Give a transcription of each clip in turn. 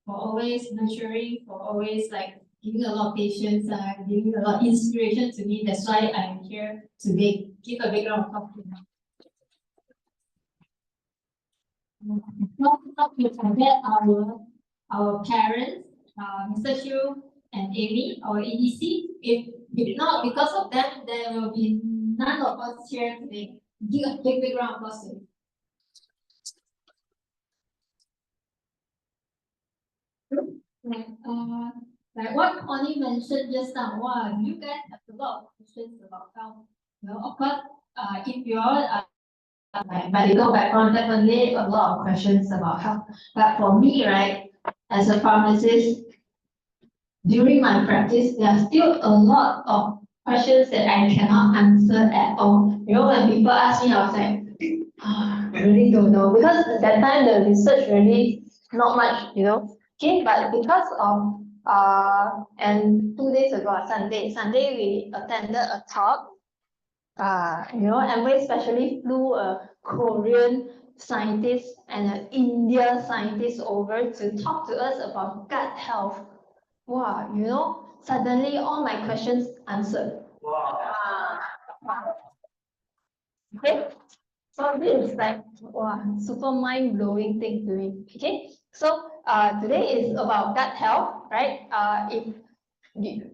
for always nurturing, for always like giving a lot of patience, giving a lot of inspiration to me. That's why I'm here today. Give a big round of applause. Not to forget our parents, Mr. Chu and Amy, our EDC. If not because of them, there will be none of us here today. Give a big round of applause to them. Like what Connie mentioned just now, wow, you guys have a lot of questions about health. You know, of course, if you're like medical background, definitely a lot of questions about health. But for me, right, as a pharmacist, during my practice, there are still a lot of questions that I cannot answer at all. You know, when people ask me, I was like, I really don't know, because at that time the research really not much, you know. Okay, but because of and 2 days ago, Sunday we attended a talk. You know, and we especially flew a Korean scientist and an Indian scientist over to talk to us about gut health. Wow, you know, suddenly all my questions answered. Wow. Okay, so this is like, wow, super mind-blowing thing to me. Okay, so today is about gut health, right? If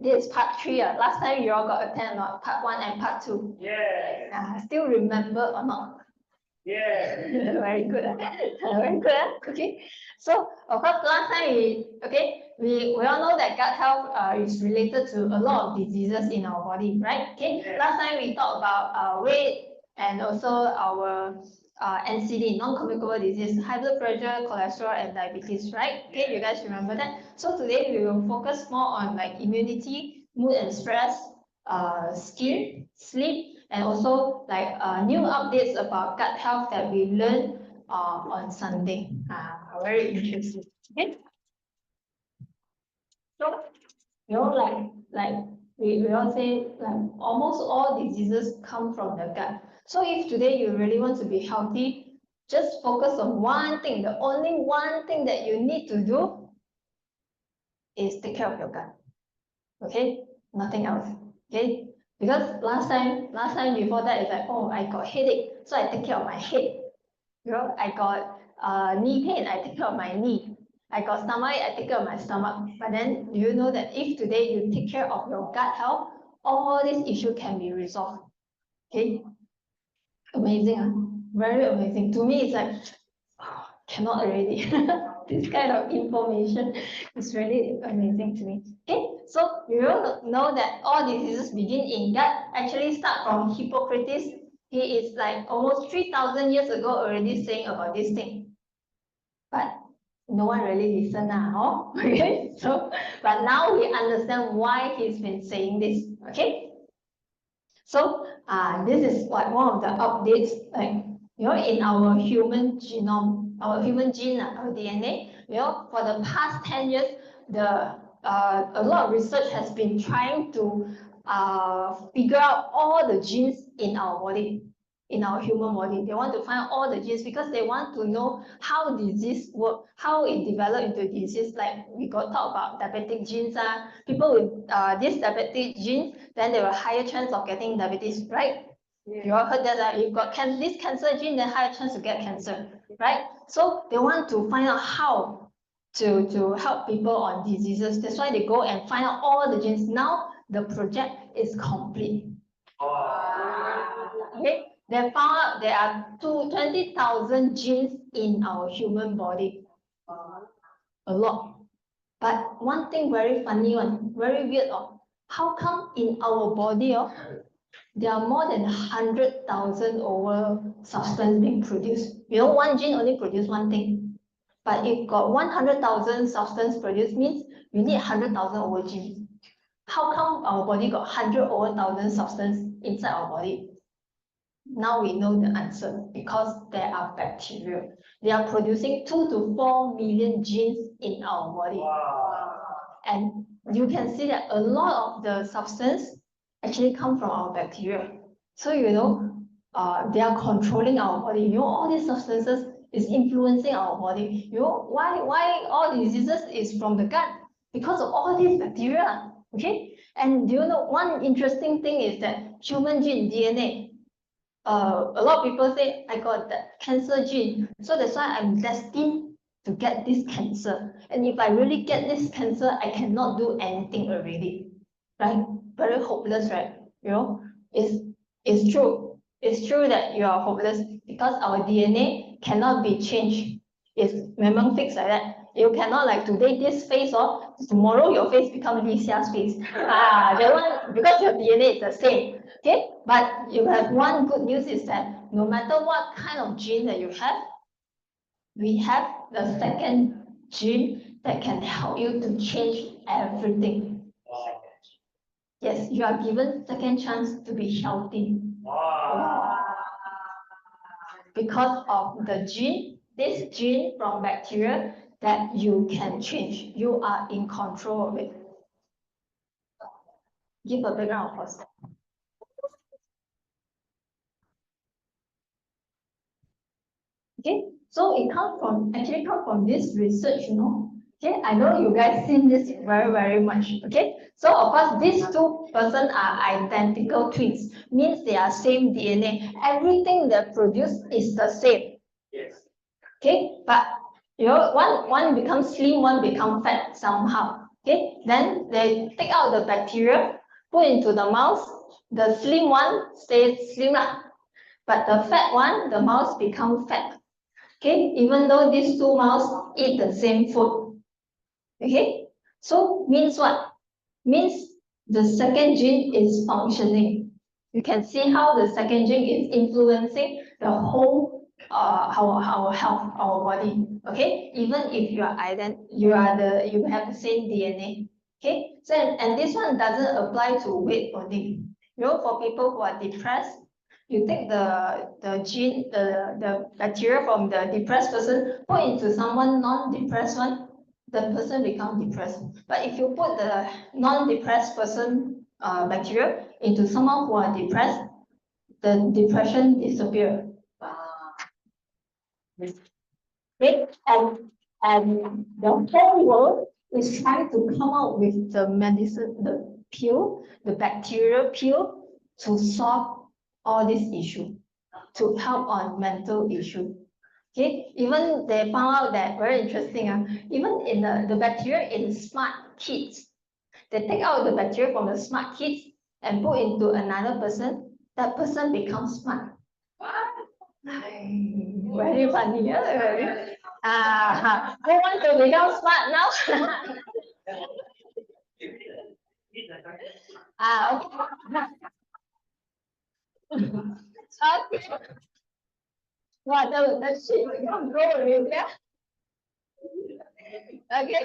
this is part 3. Last time you all got attend part 1 and part 2. Yeah. Still remember or not? Yeah. Very good. Very good. Okay. So of course last time we all know that gut health is related to a lot of diseases in our body, right? Okay. Yeah. Last time we talked about weight and also our NCD, non-communicable disease, high blood pressure, cholesterol, and diabetes, right? Okay, you guys remember that? So today we will focus more on like immunity, mood and stress, skin, sleep, and also like new updates about gut health that we learned on Sunday. Very interesting. Okay. So you know, like we all say, like almost all diseases come from the gut. So if today you really want to be healthy, just focus on one thing. The only one thing that you need to do is take care of your gut. Okay, nothing else. Okay, because last time before that is like, oh, I got headache, so I take care of my head. You know, I got knee pain, I take care of my knee. I got stomach, I take care of my stomach. But then, do you know that if today you take care of your gut health, all these issues can be resolved? Okay, amazing, huh? Very amazing. To me, it's like, oh, cannot already. This kind of information is really amazing to me. Okay, so you know that all diseases begin in gut. Actually, start from Hippocrates. He is like almost 3,000 years ago already saying about this thing. But no one really listened now. Okay, so but now we understand why he's been saying this. Okay, so this is like one of the updates, like you know, in our human genome, our human gene, our DNA. You know, for the past 10 years, a lot of research has been trying to figure out all the genes in our body, in our human body. They want to find all the genes because they want to know how disease work, how it develop into disease. Like we got talk about diabetic genes. People with this diabetic gene, then they have a higher chance of getting diabetes, right? Yeah. You all heard that you've got this cancer gene, then higher chance to get cancer, right? So they want to find out how to help people on diseases. That's why they go and find out all the genes. Now the project is complete. Okay, they found out there are 20,000 genes in our human body. A lot. But one thing very funny one, very weird, how come in our body there are more than 100,000 over substance being produced? You know, one gene only produce one thing. But if got 100,000 substance produced, means you need 100,000 over genes. How come our body got 100 over 1,000 substance inside our body? Now we know the answer, because there are bacteria. They are producing 2 to 4 million genes in our body. Wow. And you can see that a lot of the substance actually come from our bacteria. So you know, they are controlling our body. You know, all these substances is influencing our body. You know, why all diseases is from the gut? Because of all these bacteria, okay? And do you know, one interesting thing is that human gene, DNA, a lot of people say, I got that cancer gene, so that's why I'm destined to get this cancer. And if I really get this cancer, I cannot do anything already, right? Very hopeless, right? You know, it's true. It's true that you are hopeless because our DNA cannot be changed. It's memang fixed like that. You cannot like today this face or tomorrow your face become Lisia's face. That one because your DNA is the same. Okay, but you have one good news is that no matter what kind of gene that you have, we have the second gene that can help you to change everything. Yes, you are given second chance to be healthy. Because of the gene, this gene from bacteria that you can change. You are in control of it. Give a background of course. Okay, so it actually comes from this research, you know. Okay, I know you guys seen this very much. Okay, so of course these two persons are identical twins, means they are same DNA. Everything they produce is the same. Yes. Okay, but you know, one becomes slim, one becomes fat somehow. Okay, then they take out the bacteria, put into the mouse. The slim one stays slim, but the fat one, the mouse becomes fat. Okay, even though these two mouse eat the same food. Okay, so means what? Means the second gene is functioning. You can see how the second gene is influencing the whole our health, our body. Okay, even if you have the same DNA. Okay, so and this one doesn't apply to weight only. You know, for people who are depressed, you take the gene, the bacteria from the depressed person, put into someone non-depressed one, the person become depressed. But if you put the non-depressed person bacteria into someone who are depressed, the depression disappear. Okay, and the whole world is trying to come out with the medicine, the pill, the bacterial pill to solve all these issues, to help on mental issue. Okay, even they found out that very interesting. Even in the bacteria in smart kids, they take out the bacteria from the smart kids and put into another person. That person becomes smart. Very funny, yeah. Who want to become smart now? Okay. What the shit become gold, yeah? Okay.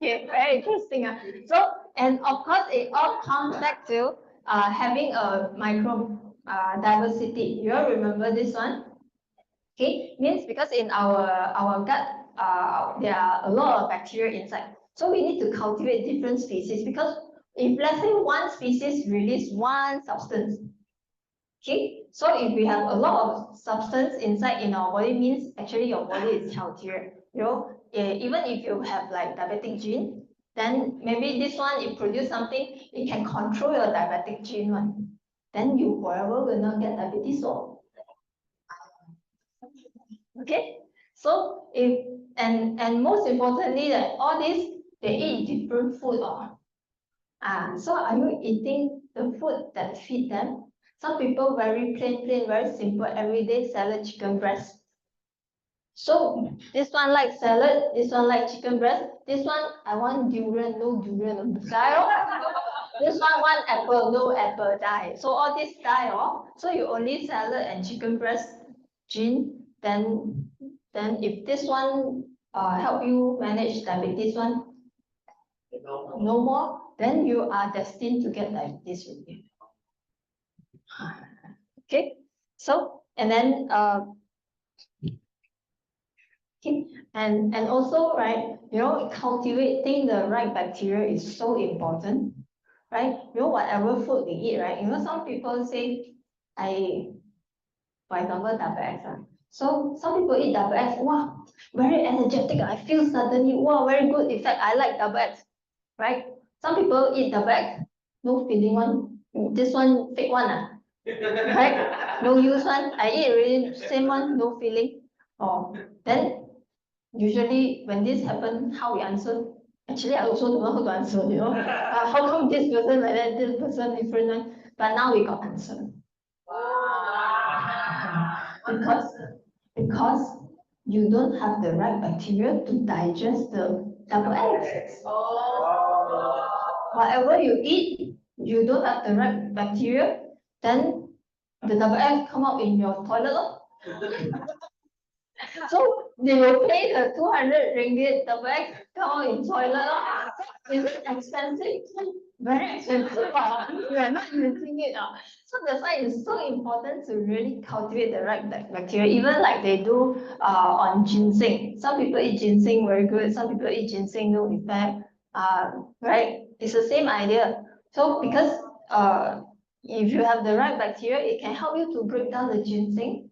Okay, very interesting. So, and of course, it all comes back to having a micro diversity. You all remember this one? Okay, means because in our gut, there are a lot of bacteria inside. So we need to cultivate different species because if let's say one species release one substance, okay, so if we have a lot of substance inside in our body, means actually your body is healthier. You know, even if you have like diabetic gene, then maybe this one it produce something, it can control your diabetic gene one. Then you forever will not get diabetes. So okay, so if and most importantly that all this they eat different food or so are you eating the food that feed them? Some people very plain, very simple, everyday salad, chicken breast. So this one like salad, this one like chicken breast, this one I want durian, no durian, die. This one want apple, no apple, die. So all this die, so you only salad and chicken breast gene, then if this one help you manage diabetes one, no more, then you are destined to get diabetes with Okay, so and then okay, and also right, you know, cultivating the right bacteria is so important, right? You know, whatever food we eat, right? You know, some people say, for example, diabetes. So some people eat double X, wow, very energetic. I feel suddenly, wow, very good effect. I like double X, right? Some people eat double X, no feeling one. This one fake one, right? No use one. I eat already same one, no feeling. Oh, then usually when this happen, how we answer? Actually, I also don't know how to answer. How come this person like that, this person different one? But now we got answer. Because because you don't have the right bacteria to digest the double eggs. Whatever you eat, you don't have the right bacteria, then the double egg come out in your toilet. So they will pay the 200 ringgit double egg come out in toilet. Is it expensive? Very expensive. We are not using it. So that's why it's so important to really cultivate the right bacteria. Even like they do on ginseng. Some people eat ginseng very good. Some people eat ginseng no effect. Right? It's the same idea. So because if you have the right bacteria, it can help you to break down the ginseng.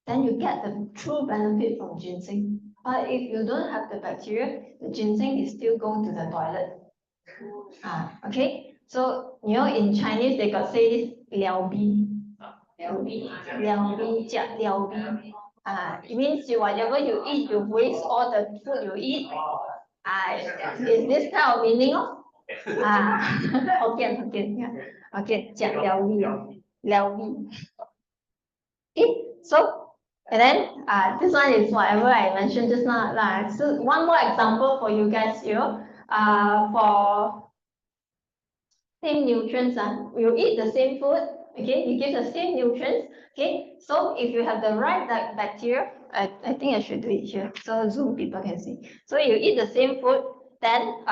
Then you get the true benefit from ginseng. But if you don't have the bacteria, the ginseng is still going to the toilet. Okay. So in Chinese they got say this 了逼, 了逼, it means whatever you eat, you waste all the food you eat. Is this kind of meaning? Hokkien, yeah. 讲了逼, 了逼. Okay, so and then this one is whatever I mentioned just now. So one more example for you guys here. For same nutrients, you eat the same food, okay, you give the same nutrients, okay. So if you have the right bacteria, I think I should do it here so Zoom people can see. So you eat the same food, then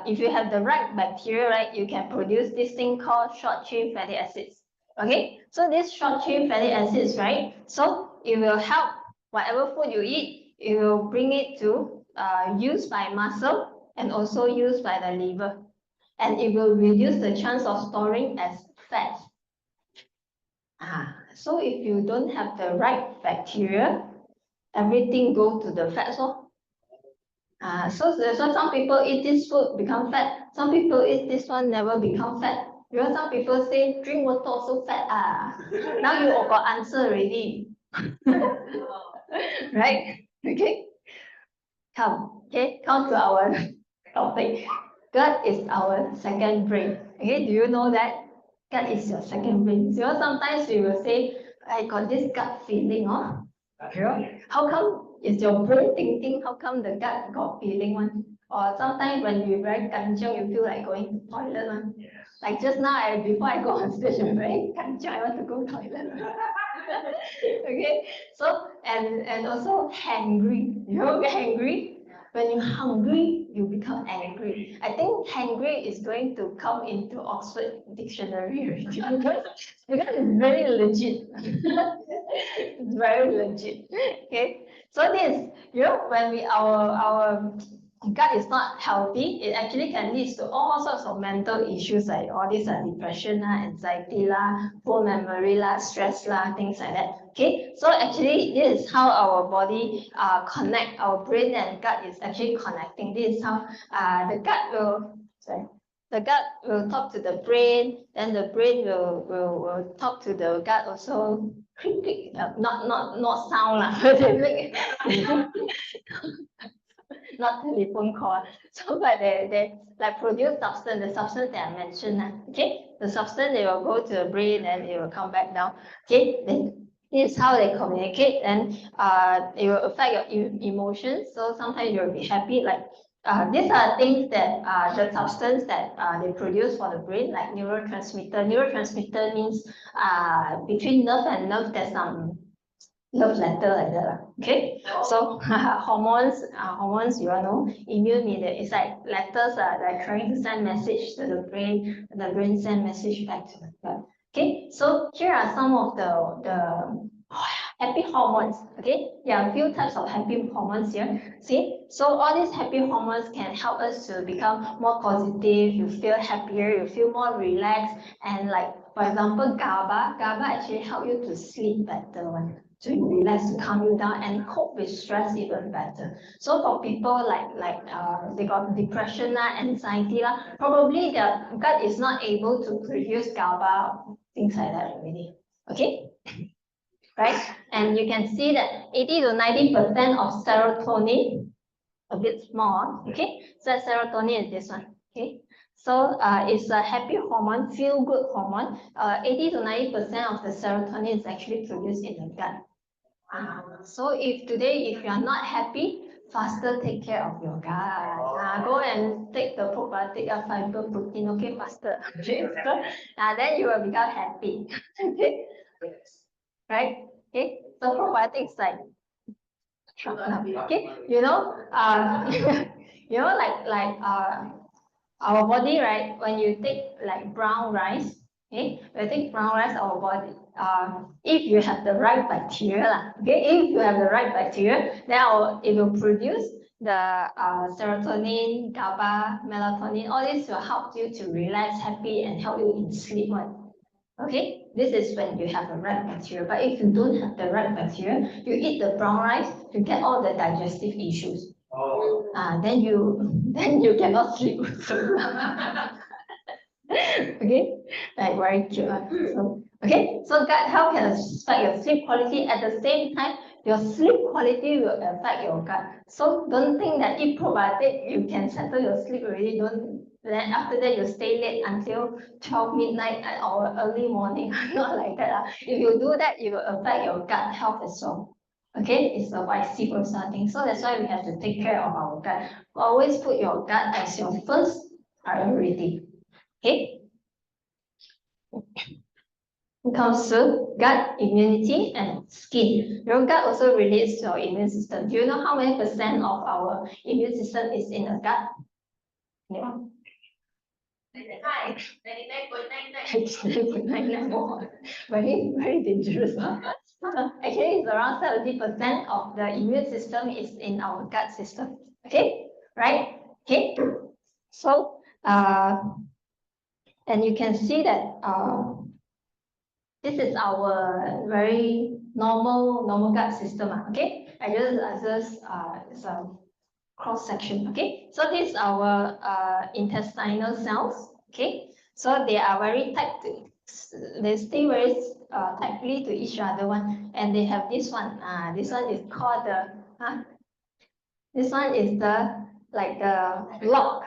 if you have the right bacteria, right, you can produce this thing called short chain fatty acids. Okay, so these short chain fatty acids, right, so it will help whatever food you eat, it will bring it to use by muscle and also used by the liver, and it will reduce the chance of storing as fat. So if you don't have the right bacteria, everything go to the fat. So some people eat this food become fat. Some people eat this one never become fat. Some people say drink water also fat. Now you all got answer already. Right? Okay. Come to our topic. Gut is our second brain. Okay, do you know that? Gut is your second brain. Sometimes we will say, I got this gut feeling, how come is your brain thinking? How come the gut got feeling one? Or sometimes when you very kanchiong, you feel like going to toilet one. Like just now, before I go on stage, I'm very kanchiong, I want to go toilet. Okay, so and also hangry. Hangry? When you're hungry, you become angry. I think hangry is going to come into Oxford Dictionary already because it's very legit. It's very legit. Okay, so this, when our gut is not healthy, it actually can lead to all sorts of mental issues like all these depression, anxiety, poor memory, stress, things like that. Okay, so actually this is how our body connect, our brain and gut is actually connecting. This is how the gut will talk to the brain, then the brain will talk to the gut also. Not sound not telephone call. So but they like produce substance, the substance that I mentioned. Okay, the substance they will go to the brain and it will come back down. Okay, then this is how they communicate, and it will affect your emotions. So sometimes you'll be happy, like these are things that the substance that they produce for the brain, like neurotransmitter. Neurotransmitter means between nerve and nerve there's some love letter like that. Okay, so hormones you all know. Immune media is like letters like trying to send message to the brain, and the brain send message back to the gut. Okay, so here are some of the happy hormones. Okay, there are a few types of happy hormones here. See, so all these happy hormones can help us to become more positive. You feel happier, you feel more relaxed, and like for example, GABA actually help you to sleep better. to relax, to calm you down, and cope with stress even better. So for people they got depression, anxiety, probably their gut is not able to produce GABA, things like that already. Okay? Right? And you can see that 80 to 90% of serotonin, a bit small, okay? So serotonin is this one, okay? So it's a happy hormone, feel-good hormone. 80 to 90% of the serotonin is actually produced in the gut. So if today, if you are not happy, faster take care of your gut. Go and take the probiotic, fiber, protein, okay, faster. Okay, so, then you will become happy. Okay, right? Okay, so probiotics like okay, you know, you know, our body, right? When you take like brown rice, okay, when you take brown rice, our body, if you have the right bacteria, okay, if you have the right bacteria, then it will produce the serotonin, GABA, melatonin. All this will help you to relax, happy, and help you in sleep. Okay, this is when you have the right bacteria. But if you don't have the right bacteria, you eat the brown rice, you get all the digestive issues. Then you cannot sleep. Okay, like very cute. So, okay, so gut health can affect your sleep quality. At the same time, your sleep quality will affect your gut. So don't think that eat probiotic you can settle your sleep already. Don't then after that you stay late until 12 midnight or early morning. Not like that. If you do that, it will affect your gut health as well. Okay, it's a vice versa thing. So that's why we have to take care of our gut. Always put your gut as your first priority. Okay. It comes to gut, immunity, and skin. Your gut also relates to your immune system. Do you know how many percent of our immune system is in the gut? Yeah. 99.99. Very, very dangerous. Actually, it's around 70% of the immune system is in our gut system. Okay, right? Okay. So, and you can see that this is our very normal gut system. Okay, it's a cross section. Okay, so this is our intestinal cells. Okay, so they are very tight. They stay very tightly to each other one, and they have this one. This one is called the. This one is the like the lock.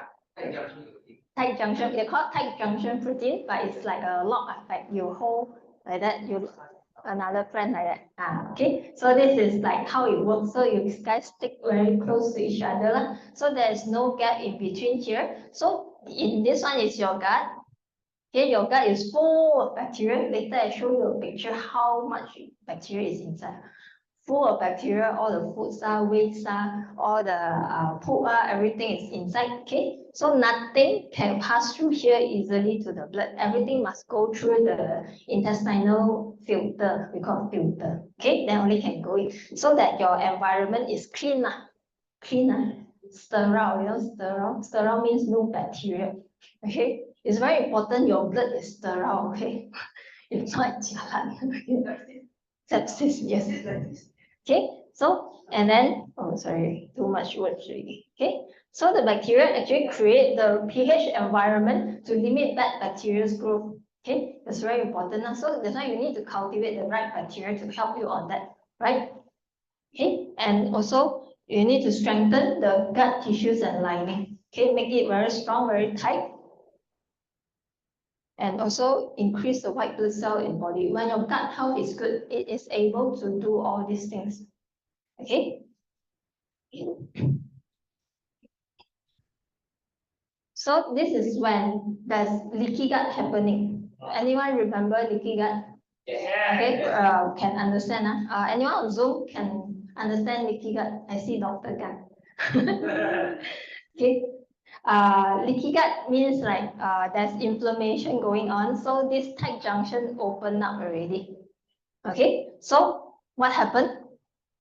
Tight junction. They call it tight junction protein, but it's like a lock. Like you hold like that. You another friend like that. Okay. So this is like how it works. So you guys stick very close to each other. So there is no gap in between here. So in this one is your gut. Okay, your gut is full of bacteria. Later I show you a picture how much bacteria is inside. Full of bacteria, all the foods waste all the poop everything is inside. Okay, so nothing can pass through here easily to the blood. Everything must go through the intestinal filter. We call it filter. Okay, then only can go in, so that your environment is clean. Sterile. You know, sterile means no bacteria. Okay, it's very important your blood is sterile. Okay, if not, sepsis. Yes. Okay, so and then sorry, too much words already. Okay, so the bacteria actually create the pH environment to limit bad bacteria's growth. Okay, that's very important. So that's why you need to cultivate the right bacteria to help you on that, right? Okay, and also you need to strengthen the gut tissues and lining. Okay, make it very strong, very tight. And also increase the white blood cell in body. When your gut health is good, it is able to do all these things. Okay. So this is when there's leaky gut happening. Anyone remember leaky gut? Okay, can understand. Anyone on Zoom can understand leaky gut? I see Dr. Gan. Okay. Leaky gut means like there's inflammation going on. So this tight junction open up already. Okay, so what happened?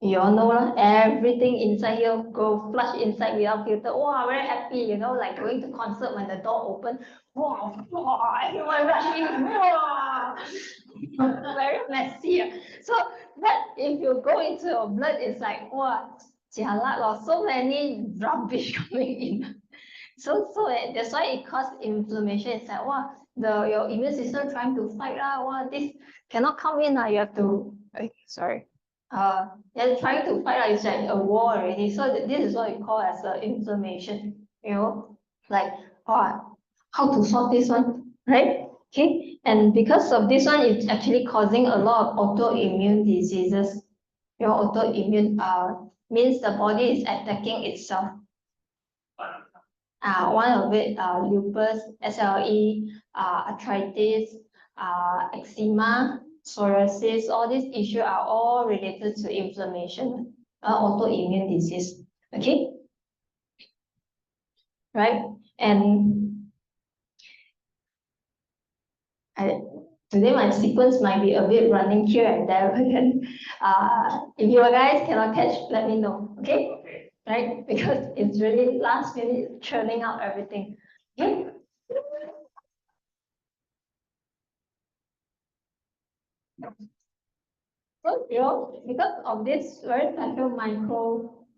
You all know everything inside here go flush inside without filter. Wow, very happy, you know, like going to concert when the door open. Wow, wow, everyone rushing. Wow, very messy. So but if you go into your blood, it's like, wow, jialat lor, so many rubbish coming in. So that's why it causes inflammation. It's like, wow, your immune system trying to fight lah. Wow, this cannot come in lah. You have to, sorry. They're trying to fight. It's like a war already. So this is what we call as inflammation. You know, like, oh, how to solve this one, right? Okay, and because of this one, it's actually causing a lot of autoimmune diseases. Your autoimmune means the body is attacking itself. One of it, lupus, SLE, arthritis, eczema, psoriasis, all these issues are all related to inflammation, autoimmune disease. Okay, right? And today my sequence might be a bit running here and there, but then if you guys cannot catch, let me know. Okay? Right? Because it's really last minute churning out everything. Okay? So, because of this very special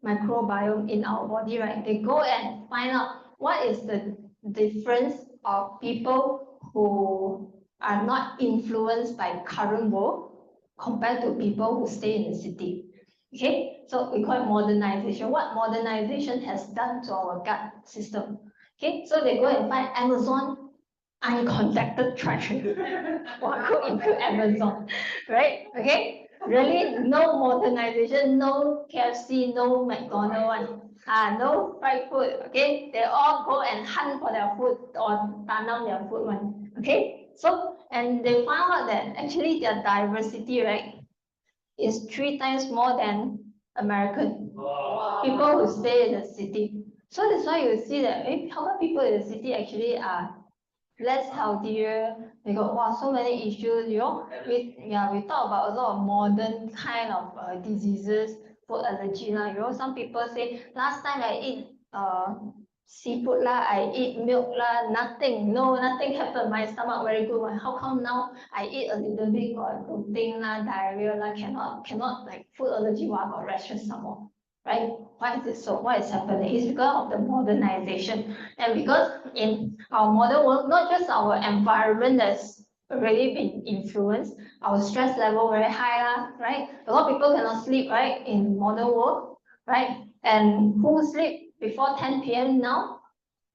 microbiome in our body, right? They go and find out what is the difference of people who are not influenced by current world compared to people who stay in the city. Okay, so we call it modernization. What modernization has done to our gut system? Okay, so they go and find Amazon uncontacted trash. What go into Amazon, right? Okay, really no modernization, no KFC, no McDonald's one. No fried food. Okay, they all go and hunt for their food or tanam their food one. Okay, so and they found out that actually their diversity, right, is 3 times more than American people who stay in the city. So that's why you see that how come people in the city actually are less healthier. They got so many issues. We talk about a lot of modern kind of diseases, food allergy lah. Some people say last time I eat seafood lah, I eat milk lah, nothing happened. My stomach very good. How come now I eat a little bit got bloating lah, diarrhea lah, cannot like food allergy, got rashes some more, right? Why is it so? What is happening? It's because of the modernization, and because in our modern world, not just our environment that's already been influenced, our stress level very high lah, right? A lot of people cannot sleep, right? In modern world, right? And who sleep before 10 p.m. now?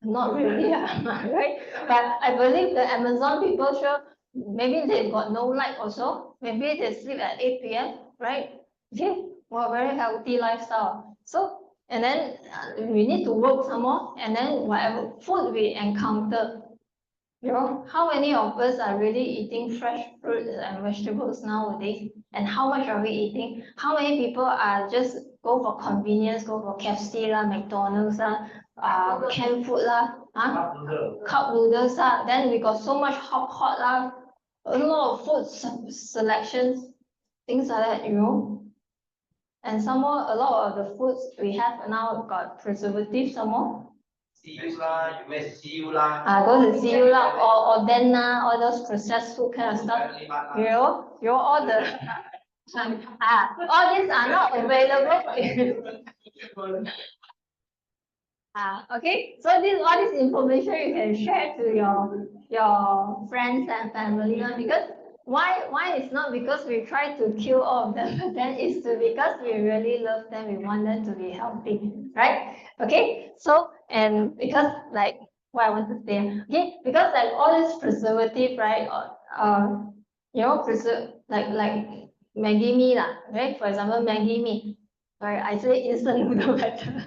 Not really, right? But I believe the Amazon people sure, maybe they got no light also. Maybe they sleep at 8 p.m., right? Okay, well, very healthy lifestyle. So, and then we need to work some more, and then whatever food we encounter, how many of us are really eating fresh fruits and vegetables nowadays? And how much are we eating? How many people are just go for convenience, go for KFC lah, McDonald's lah, canned food lah, cup noodles lah. Then we got so much hot lah, a lot of food selections, things like that, And some more, a lot of the foods we have now got preservatives some more. Those are CU lah, or then all those processed food kind of stuff. All the all these are not available. Okay, so all this information you can share to your friends and family, because why it's not because we try to kill all of them, but then it's because we really love them, we want them to be healthy, right? Okay, so and because like what I want to say, okay, because like all this preservative, right, like Maggi mee lah, right? For example, Maggi mee, right? I say instant noodle better.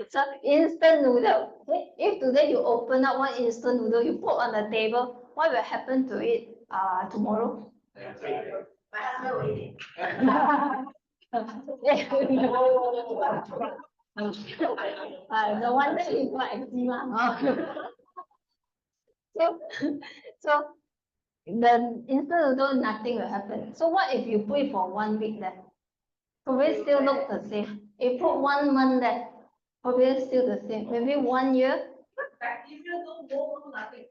So instant noodle. Okay? If today you open up one instant noodle, you put on the table, what will happen to it tomorrow? No wonder you got eczema. So the instant noodle, nothing will happen. So what if you put it for 1 week then? Probably still look the same. If put 1 month there, probably still the same. Maybe 1 year. Bacteria don't go nothing.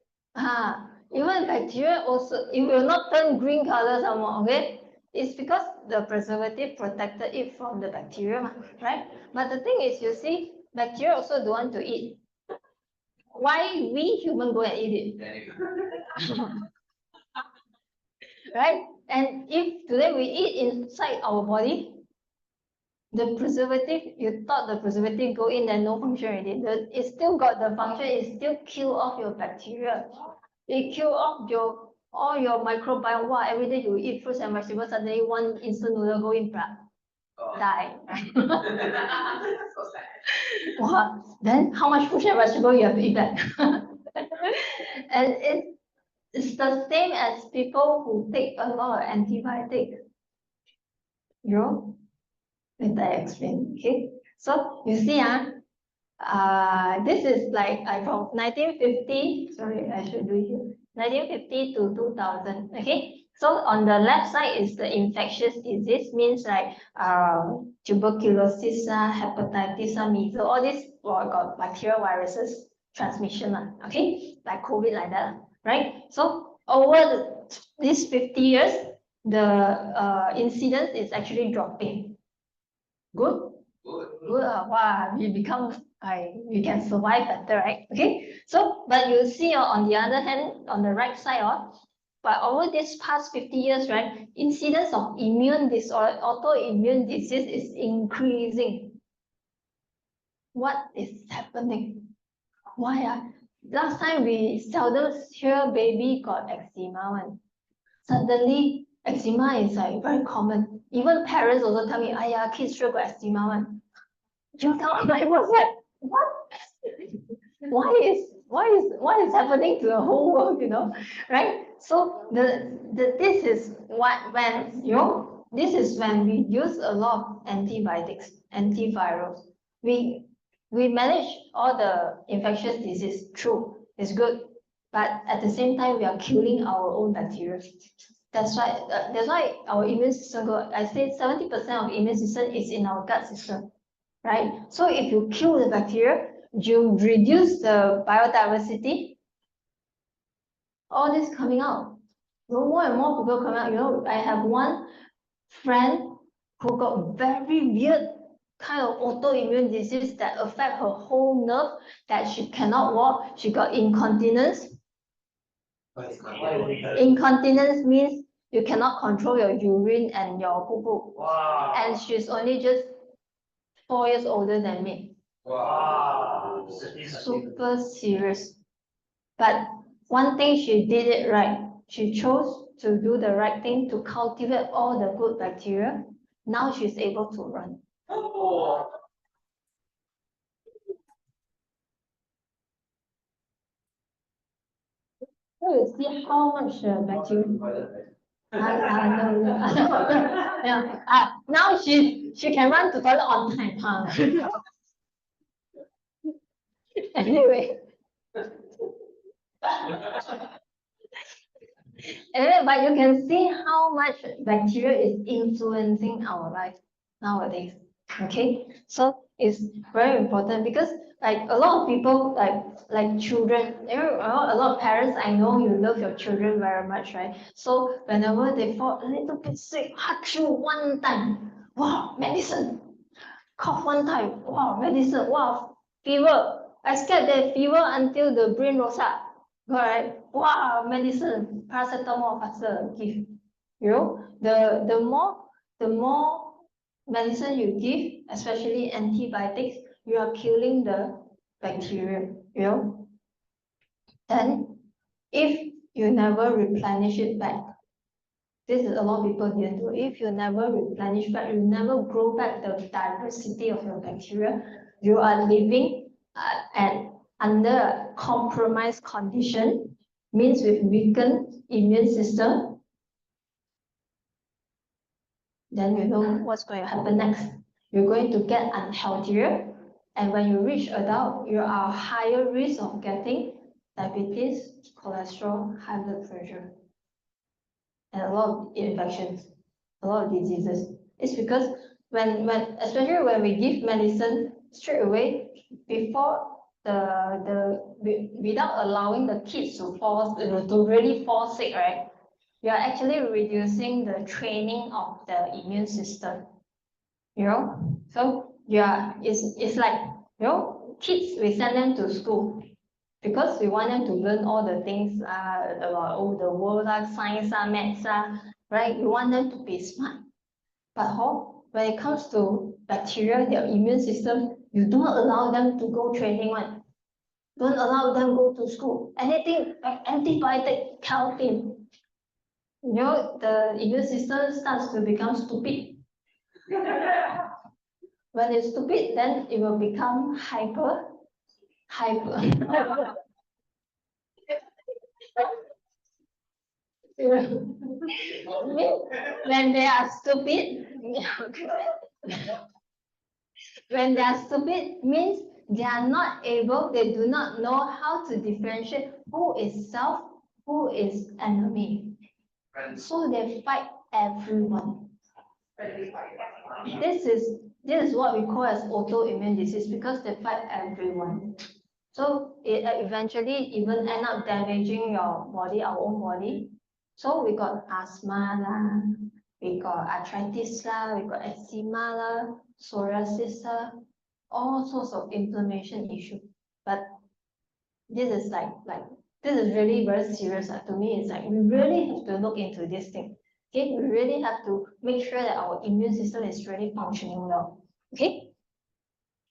Even bacteria also, it will not turn green color some more, okay? It's because the preservative protected it from the bacteria, right? But the thing is, you see, bacteria also don't want to eat. Why we human go and eat it? Right? And if today we eat inside our body, the preservative, you thought the preservative go in and no function already. It still got the function, it still kill off your bacteria. It kill off all your microbiome. Wow, every day you eat fruits and vegetables, suddenly one instant noodle go in, die. Wow, then how much fruits and vegetables you have to eat back? And it's the same as people who take a lot of antibiotics. You know, let I explain. Okay, so you see, this is like from 1950. Sorry, I should do it here. 1950 to 2000. Okay, so on the left side is the infectious disease, means like tuberculosis, hepatitis, measles, all these got bacterial viruses transmission, okay, like COVID, like that, right? So over these 50 years, the incidence is actually dropping. Good? Good. Wow, we become, we can survive better, right? Okay. So, but you see on the other hand, on the right side, but over this past 50 years, right, incidence of immune disorder, autoimmune disease is increasing. What is happening? Why? Last time we seldom hear baby got eczema one. Suddenly, eczema is like very common. Even parents also tell me, yeah, kids sure got eczema one. You know, I was like, what? What is happening to the whole world, you know, right? So this is what when this is when we use a lot of antibiotics, antivirals. We manage all the infectious disease, true, it's good, but at the same time we are killing our own bacteria. That's why our immune system I say 70% of immune system is in our gut system. Right? So if you kill the bacteria, you reduce the biodiversity, all this coming out. More and more people coming out. You know, I have one friend who got very weird kind of autoimmune disease that affect her whole nerve, that she cannot walk. She got incontinence. Incontinence means you cannot control your urine and your poo-poo. Wow. And she's only just 4 years older than me. Wow. Super serious. But one thing, she did it right. She chose to do the right thing to cultivate all the good bacteria. Now she's able to run. Oh. So you see how much bacteria. Yeah. Now she can run to toilet on time. Anyway. Anyway, but you can see how much bacteria is influencing our life nowadays. Okay, so it's very important because like a lot of people, like children, a lot of parents, I know you love your children very much, right? So whenever they fall a little bit sick, you one time, wow, medicine. Cough one time, wow, medicine, wow, fever. I scared that fever until the brain rose up. Right? Wow, medicine, paracetamol faster give. You know, the more medicine you give, especially antibiotics, you are killing the bacteria, you know. And if you never replenish it back, this is a lot of people didn't do. If you never replenish back, you never grow back the diversity of your bacteria, you are living under a compromised condition, means with weakened immune system. Then you know what's going to happen next. You're going to get unhealthier, and when you reach adult, you are higher risk of getting diabetes, cholesterol, high blood pressure, and a lot of infections, a lot of diseases. It's because especially when we give medicine straight away before without allowing the kids to really fall sick, right? you are actually reducing the training of the immune system. So it's like, kids, we send them to school because we want them to learn all the things about the world, science, maths, right? We want them to be smart. But when it comes to bacteria, their immune system, you don't allow them to go training one. Don't allow them go to school. Anything like antibiotic, calcium. The immune system starts to become stupid. When it's stupid, then it will become hyper. When they are stupid, when they are stupid means they are not able, they do not know how to differentiate who is self, who is enemy. So they fight everyone. This is what we call as autoimmune disease because they fight everyone. So it eventually even end up damaging your body, our own body. So we got asthma lah, we got arthritis lah, we got eczema lah, psoriasis lah, all sorts of inflammation issue. But this is this is really very serious. To me, it's like we really have to look into this thing. Okay, we really have to make sure that our immune system is really functioning well. Okay,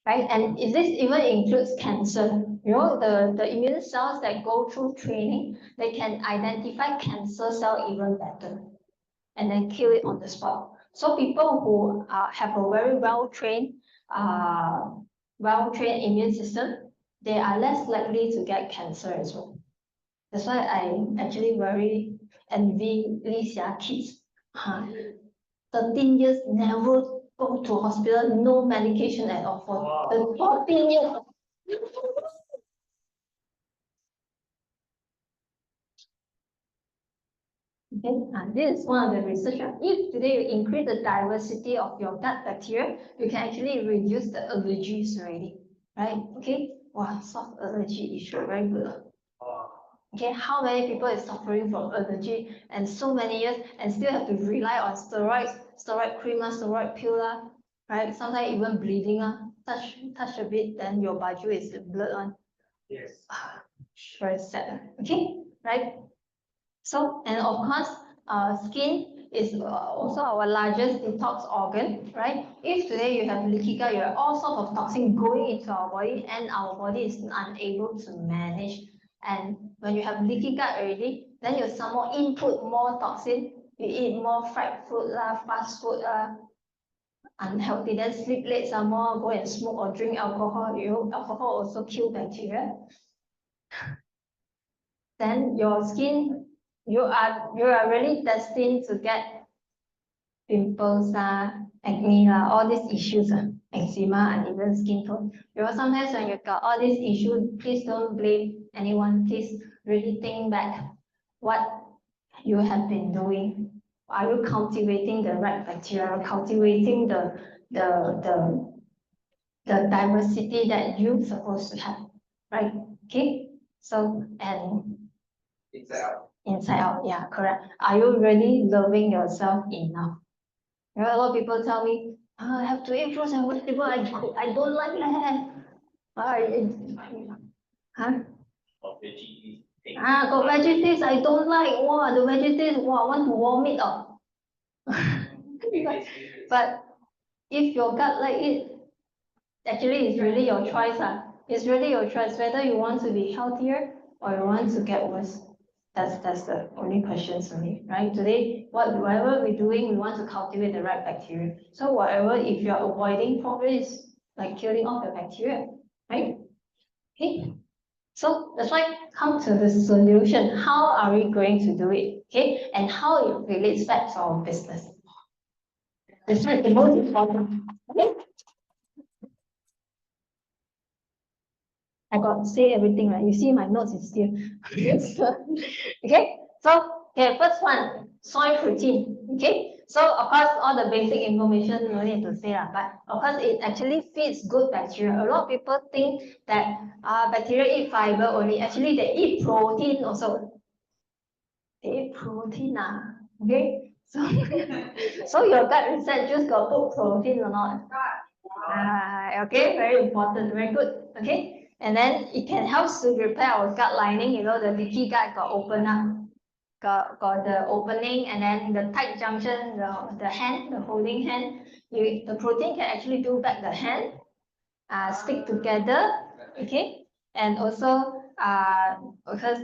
right? And if this even includes cancer, the immune cells that go through training, they can identify cancer cell even better, and then kill it on the spot. So people who have a very well-trained immune system, they are less likely to get cancer as well. That's why I actually very envy these kids. 13 years never go to hospital, no medication at all for the 14 years. Okay, this is one of the research. If today you increase the diversity of your gut bacteria, you can actually reduce the allergies already, right? Okay, wow, soft allergy issue, very good. Okay, how many people is suffering from allergy and so many years and still have to rely on steroids, steroid cream, steroid pill, right? Sometimes even bleeding, touch a bit, then your baju is blood on. Yes. Very sad. Okay, right? So, and of course, skin is also our largest detox organ, right? If today you have leaky gut, you have all sorts of toxin going into our body and our body is unable to manage. And when you have leaky gut already, then you some more input more toxin, you eat more fried food, fast food, unhealthy, then sleep late some more, go and smoke or drink alcohol. Alcohol also kill bacteria. Then your skin, you are really destined to get pimples, acne, all these issues, eczema, and even skin tone. Sometimes when you got all these issues, please don't blame anyone. Please really think back what you have been doing. Are you cultivating the right bacteria? Cultivating the diversity that you're supposed to have, right? Okay. So and inside out, yeah, correct. Are you really loving yourself enough? A lot of people tell me, I have to eat fruits and vegetables. I don't like that. Got veggies I don't like. Wow, the veggies, wow, I want to vomit. But if your gut like it, actually it's really your choice. It's really your choice whether you want to be healthier or you want to get worse. That's the only question for me, right? Today, whatever we're doing, we want to cultivate the right bacteria. So whatever, if you're avoiding, probably is like killing off the bacteria, right? Okay. So that's why come to the solution. How are we going to do it? Okay, and how it relates back to our business. This is the most important. Okay. I got to say everything, right? You see my notes is still. Okay, so first one, soy protein. Okay, so of course all the basic information no need to say, but of course it actually feeds good bacteria. A lot of people think that bacteria eat fiber only. Actually, they eat protein also. protein, okay? So, so your gut research just got put protein or not? Okay, very important, very good. Okay, and then it can help to repair our gut lining. You know, the leaky gut got open up, got the opening, and then the tight junction, the hand, the holding hand. The protein can actually do back the hand, stick together. Okay, and also because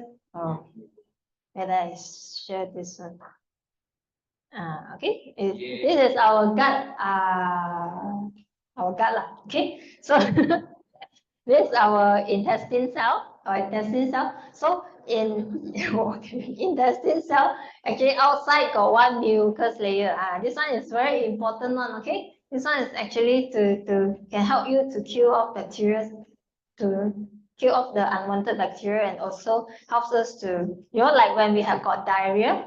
whether I share this one. Okay, this is our gut. Our gut lah. Okay, so this is our intestine cell. So in intestine cell, actually outside got one mucus layer. This one is very important one. Okay, this one is actually to can help you to kill off bacteria, to kill off the unwanted bacteria, and also helps us to, you know, like when we have got diarrhea.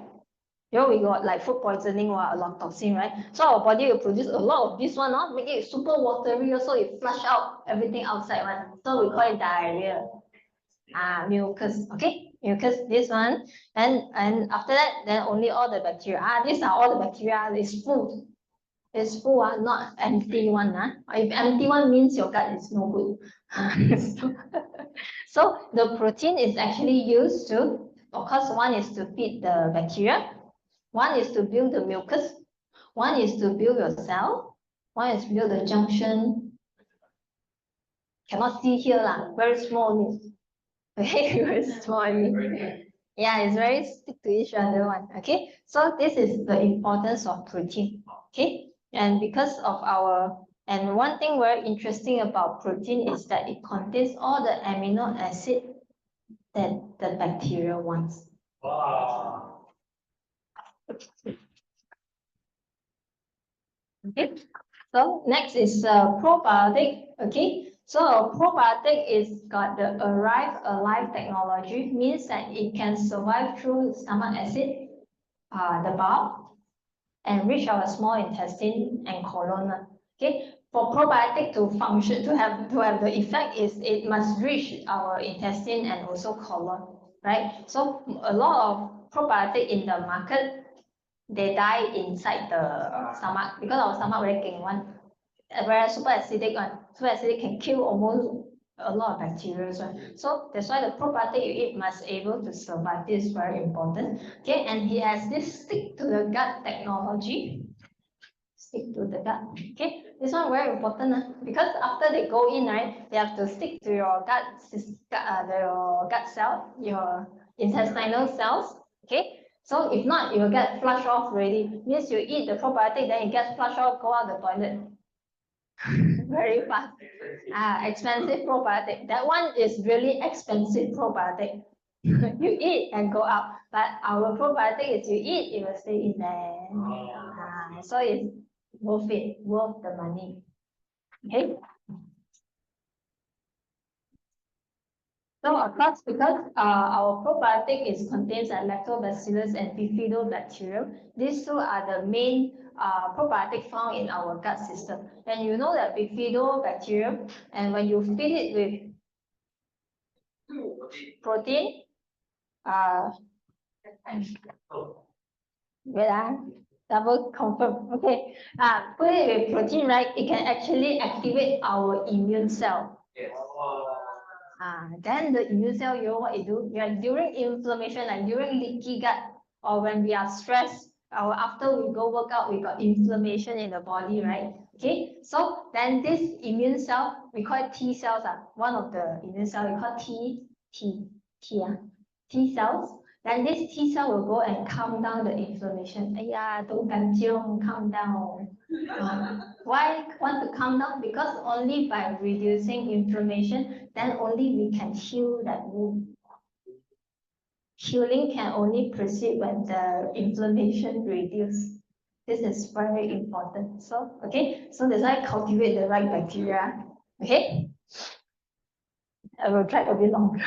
You know, we got like food poisoning or a lot of toxin, right? So our body will produce a lot of this one, make it super watery, also it flush out everything outside one. So we call it diarrhea. Mucus, okay? Mucus, this one. And after that, then only all the bacteria. These are all the bacteria, it's full. It's full, not empty one. If empty one means your gut is no good. So the protein is actually used to, of course, one is to feed the bacteria. One is to build the mucus, one is to build your cell, one is to build the junction. Cannot see here lah, very small. Okay, very small. Yeah, it's very stick to each other one. Okay, so this is the importance of protein. Okay, and because of and one thing very interesting about protein is that it contains all the amino acid that the bacteria wants. Wow. Okay, so next is probiotic. Okay, so probiotic is got the arrive alive technology, means that it can survive through stomach acid, the bowel, and reach our small intestine and colon. Okay, for probiotic to function, to have the effect, is it must reach our intestine and also colon, right? So a lot of probiotic in the market, they die inside the stomach because our stomach very king one, very super acidic one. Super acidic can kill almost a lot of bacteria. So that's why the probiotic you eat must able to survive. This is very important. Okay, and he has this stick to the gut technology. Stick to the gut. Okay, this one very important because after they go in, right, they have to stick to your your gut cell, your intestinal cells. Okay. So if not, you will get flushed off already. Means you eat the probiotic, then it gets flushed off, go out the toilet. Very fast. Expensive probiotic. That one is really expensive probiotic. You eat and go out. But our probiotic is you eat, it will stay in there. So it's worth it, worth the money. Okay. So of course, because our probiotic is contains lactobacillus and bifidobacterium, these two are the main probiotic found in our gut system. And you know that bifidobacterium, and when you feed it with protein, double confirm. Okay, put it with protein, right? It can actually activate our immune cell. Yes. Then the immune cell, you know what it do? During inflammation, like during leaky gut, or when we are stressed, or after we go work out, we got inflammation in the body, right? Okay, so then this immune cell, we call it T cells. One of the immune cell we call T cells. Then this T cell will go and calm down the inflammation. Don't calm down. Why want to calm down? Because only by reducing inflammation, then only we can heal that wound. Healing can only proceed when the inflammation reduces. This is very important. So, okay, so that's why cultivate the right bacteria. Okay, I will try a bit longer.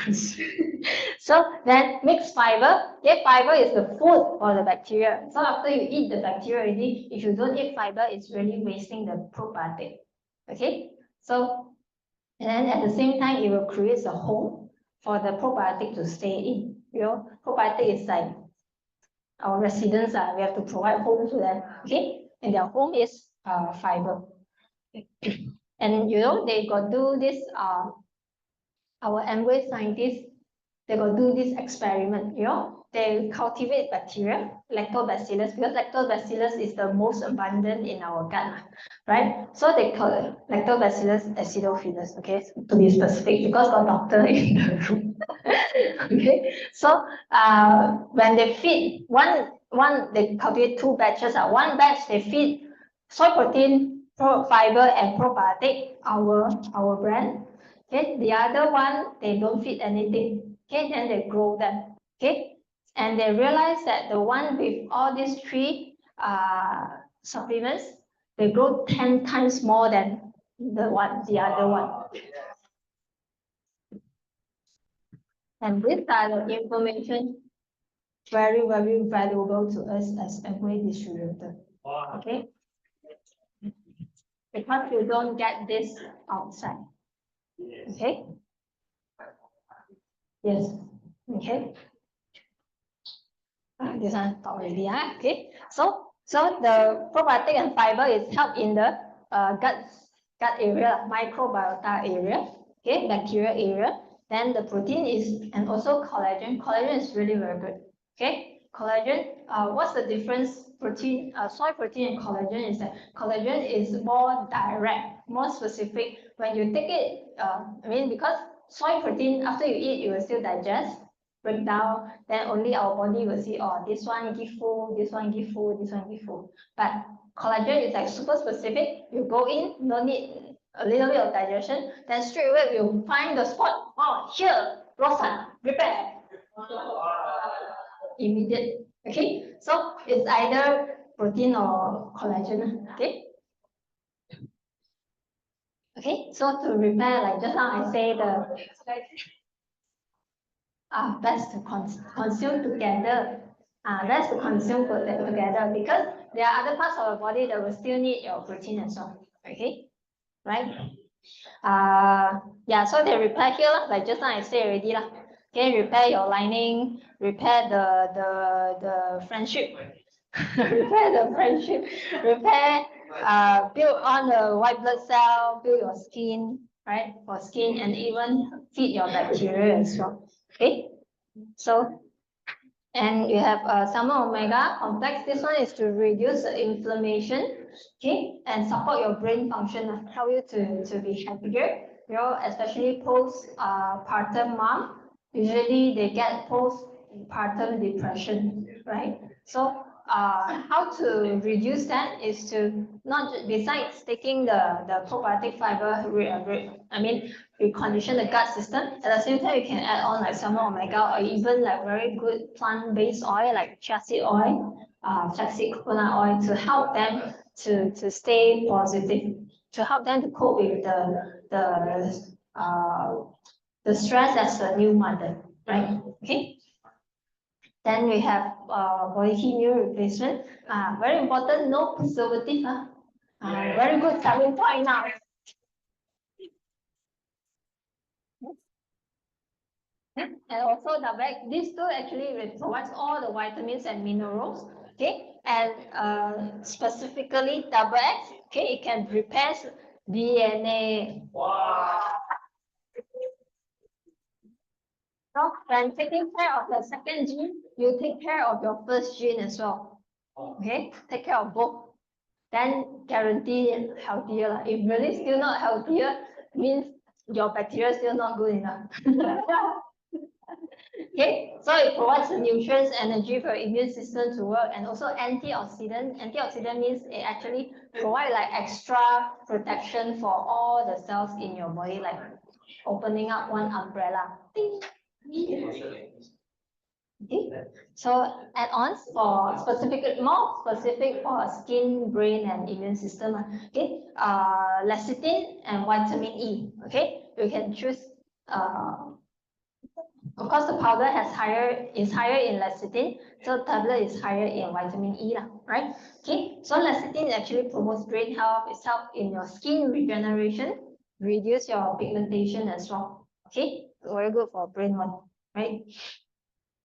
So then mix fiber. Okay, fiber is the food for the bacteria. So after you eat the bacteria already, if you don't eat fiber, it's really wasting the probiotic. Okay, so and then at the same time, it will create a home for the probiotic to stay in. You know, probiotic is like our residents, we have to provide home to them, okay? And their home is fiber. And you know, they got do this, our Amway scientists, they got do this experiment, you know, they cultivate bacteria, lactobacillus, because lactobacillus is the most abundant in our gut, right? So they call it lactobacillus acidophilus, okay, to be specific, because got doctor in the room. Okay, so when they feed one, they cultivate two batches. One batch they feed soy protein, fiber, and probiotic, our brand. Okay, the other one they don't feed anything. Okay, then they grow them. Okay, and they realize that the one with all these three supplements, they grow 10 times more than the other one. And this kind of information very, very valuable to us as Amway distributor. Okay, because you don't get this outside. Okay. Yes. Okay. This one talk already. Okay. So the probiotic and fiber is help in the gut area, microbiota area. Okay, bacteria area. Then the protein is, and also collagen. Collagen is really very good. Okay, collagen. What's the difference? Protein, soy protein and collagen is that collagen is more direct, more specific. When you take it, I mean, because soy protein after you eat, you will still digest, break down. Then only our body will see, oh, this one give food, this one give food, this one give food. But collagen is like super specific. You go in, no need a little bit of digestion, then straight away we'll find the spot. Oh, here, Rosa, repair. Immediate. Okay, so it's either protein or collagen. Okay. Okay, so to repair, like just now I say the best to consume together. Best to consume together, because there are other parts of the body that will still need your protein as well. Okay, right? Yeah, so they repair here, like just now I say already lah. Okay, repair your lining, repair the friendship, repair the friendship, repair, build on the white blood cell, build your skin, right? For skin, and even feed your bacteria as well. Okay, so and you have summer omega complex. This one is to reduce the inflammation, okay, and support your brain function, help you to be happier. You know, especially post partum mom, usually they get postpartum depression, right? So how to reduce that is to not besides taking the probiotic fiber, I mean recondition the gut system. At the same time, you can add on like summer omega or even like very good plant-based oil like chia seed oil, flaxseed coconut oil to help them to stay positive, to help them to cope with the stress as a new mother, right? Okay. Then we have body heat meal replacement. Very important, no preservative. Very good selling point now. And also the back, these two actually provides all the vitamins and minerals. Okay, and specifically double X. Okay, it can repair DNA. Wow. So when taking care of the second gene, you take care of your first gene as well. Okay, take care of both. Then guarantee healthier. If really still not healthier, means your bacteria still not good enough. Okay, so it provides the nutrients, energy for your immune system to work, and also antioxidant. Antioxidant means it actually provides like extra protection for all the cells in your body, like opening up one umbrella. Okay, so add-ons for more specific for skin, brain, and immune system. Okay, lecithin and vitamin E. Okay, you can choose. Of course, the powder is higher in lecithin, so tablet is higher in vitamin E, right? Okay, so lecithin actually promotes brain health. It's help in your skin regeneration, reduce your pigmentation as well. Okay, very good for brain one, right?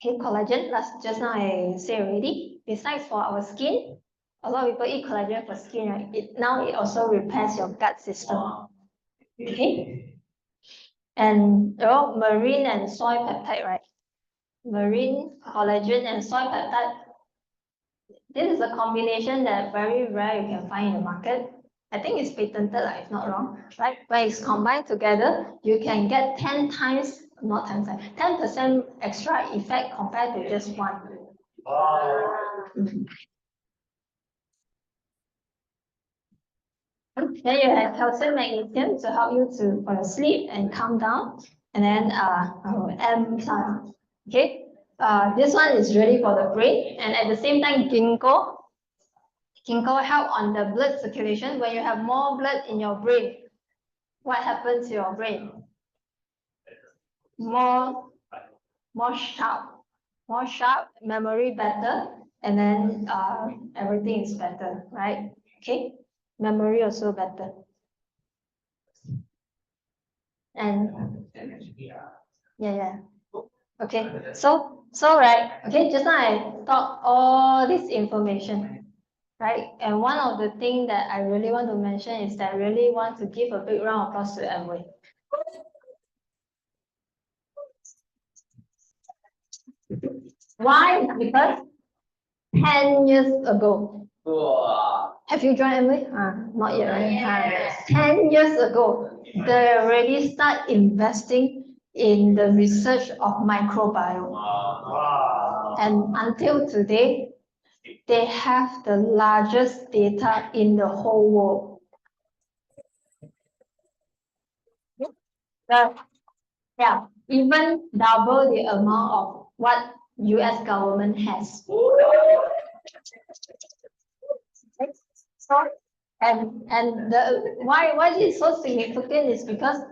Okay, collagen, just now I say already. Besides for our skin, a lot of people eat collagen for skin, right? Now it also repairs your gut system. Okay. And marine and soy peptide, right? Marine collagen and soy peptide. This is a combination that very rare you can find in the market. I think it's patented, if not wrong, right? When it's combined together, you can get 10 times, not 10 times, 10% extra effect compared to just one. Then you have calcium, magnesium to help you for your sleep and calm down. And then M plus. Okay. This one is really for the brain, and at the same time, ginkgo. Ginkgo help on the blood circulation. When you have more blood in your brain, what happens to your brain? More sharp, memory better, and then everything is better, right? Okay, memory also better. And yeah. Okay, so right, okay, just now I taught all this information, right? And one of the things that I really want to mention is that I really want to give a big round of applause to Amway. Why? Because 10 years ago, have you joined Amway? Not yet, right? 10 years ago, they already start investing in the research of microbiome. And until today, they have the largest data in the whole world. Yeah, even double the amount of what US government has. So, and why this is so significant is because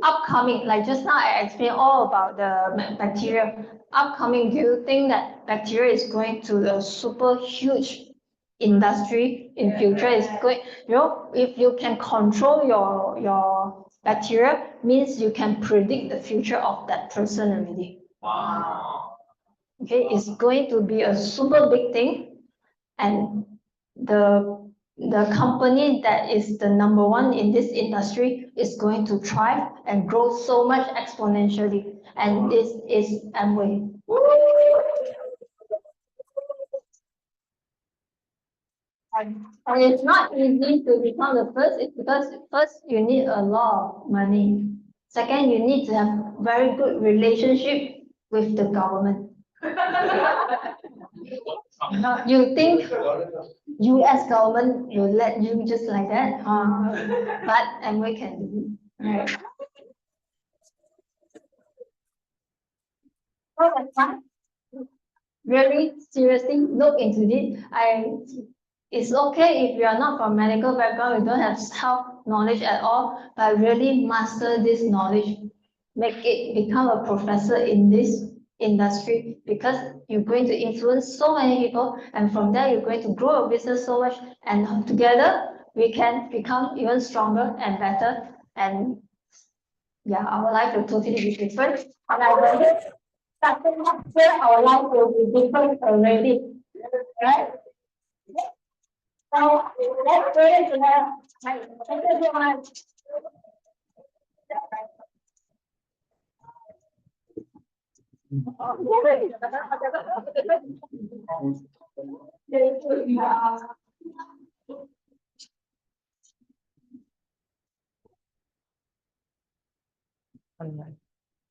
upcoming, like just now I explained all about the bacteria. Upcoming, do you think that bacteria is going to a super huge industry in future? Is going, if you can control your bacteria, means you can predict the future of that person already. Wow. Okay, it's going to be a super big thing, and the company that is the number one in this industry is going to thrive and grow so much exponentially, and this is Amway. And it's not easy to become the first. It's because first you need a lot of money. Second, you need to have very good relationship with the government. You think US government will let you just like that? But Amway can do it. Right. So that's why really seriously look into it. It's okay if you are not from medical background, you don't have health knowledge at all, but really master this knowledge, make it become a professor in this industry, because you're going to influence so many people, and from there you're going to grow your business so much, and together we can become even stronger and better, and yeah, our life will totally be different. And I really starting next year, our life will be different already, right? So let's pray together. Thank you so much.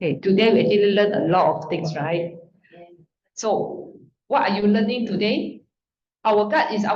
Okay, today we actually learned a lot of things, right? So, what are you learning today? Our gut is our